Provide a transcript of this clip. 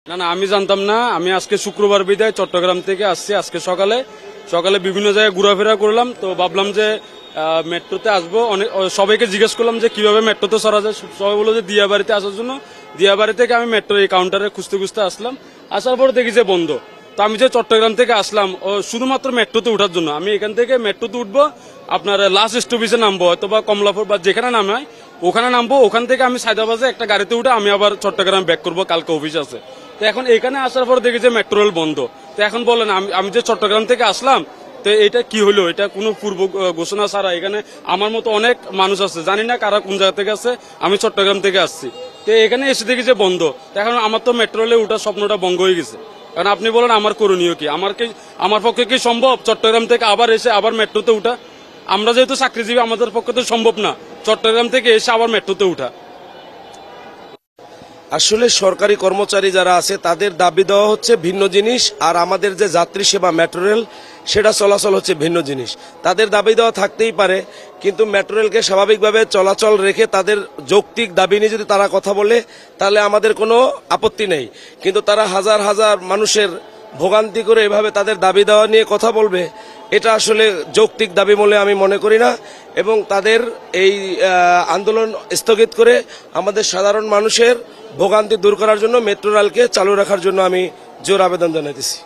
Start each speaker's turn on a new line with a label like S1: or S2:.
S1: না না, আমি জানতাম না। আমি আজকে শুক্রবার বিদায় চট্টগ্রাম থেকে আসছি। আজকে সকালে সকালে বিভিন্ন জায়গায় ঘোরাফেরা করলাম, তো ভাবলাম যে মেট্রোতে আসবো। অনেক সবাইকে জিজ্ঞেস করলাম যে কিভাবে মেট্রোতে সরা যায়। সবাই বললো যে দিয়াবাড়িতে আসার জন্য। দিয়াবাড়ি থেকে আমি মেট্রো এই কাউন্টারে খুঁজতে খুঁজতে আসলাম। আসার পর দেখি যে বন্ধ। তো আমি যে চট্টগ্রাম থেকে আসলাম শুধুমাত্র মেট্রোতে ওঠার জন্য। আমি এখান থেকে মেট্রোতে উঠবো, আপনার লাস্ট স্টপেজে নামবো, হয়তো বা কমলাপুর বা যেখানে নামায় ওখানে নামবো। ওখান থেকে আমি সায়দাবাদে একটা গাড়িতে উঠে আমি আবার চট্টগ্রাম ব্যাক করবো, কালকে অফিস আছে। তো এখন এখানে আসার পর দেখি যে মেট্রো রেল বন্ধ। তো এখন বলেন আমি যে চট্টগ্রাম থেকে আসলাম, তো এটা কি হলো? এটা কোনো পূর্ব ঘোষণা ছাড়া এখানে আমার মতো অনেক মানুষ আছে, জানি না কারা কোন জায়গা থেকে আছে। আমি চট্টগ্রাম থেকে আসছি, তো এখানে এসে দেখি যে বন্ধ। তো এখন আমার তো মেট্রো রেলে ওঠার স্বপ্নটা ভঙ্গ হয়ে গেছে। কারণ আপনি বলেন আমার করণীয় কি? আমার পক্ষে কি সম্ভব চট্টগ্রাম থেকে আবার এসে আবার মেট্রোতে উঠা? আমরা যেহেতু চাকরিজীবী, আমাদের পক্ষে তো সম্ভব না চট্টগ্রাম থেকে এসে আবার মেট্রোতে উঠা।
S2: আসলে সরকারি কর্মচারী যারা আছে তাদের দাবি দেওয়া হচ্ছে ভিন্ন জিনিস, আর আমাদের যে যাত্রী সেবা মেট্রো রেল সেটা চলাচল হচ্ছে ভিন্ন জিনিস। তাদের দাবি দেওয়া থাকতেই পারে, কিন্তু মেট্রো রেলকে স্বাভাবিকভাবে চলাচল রেখে তাদের যৌক্তিক দাবি নিয়ে যদি তারা কথা বলে তাহলে আমাদের কোনো আপত্তি নেই। কিন্তু তারা হাজার হাজার মানুষের ভোগান্তি করে এভাবে তাদের দাবি দেওয়া নিয়ে কথা বলবে, এটা আসলে যৌক্তিক দাবি বলে আমি মনে করি না। এবং তাদের এই আন্দোলন স্থগিত করে আমাদের সাধারণ মানুষের ভোগান্তি দূর করার জন্য মেট্রো রেলকে চালু রাখার জন্য আমি জোর আবেদন জানাইতেছি।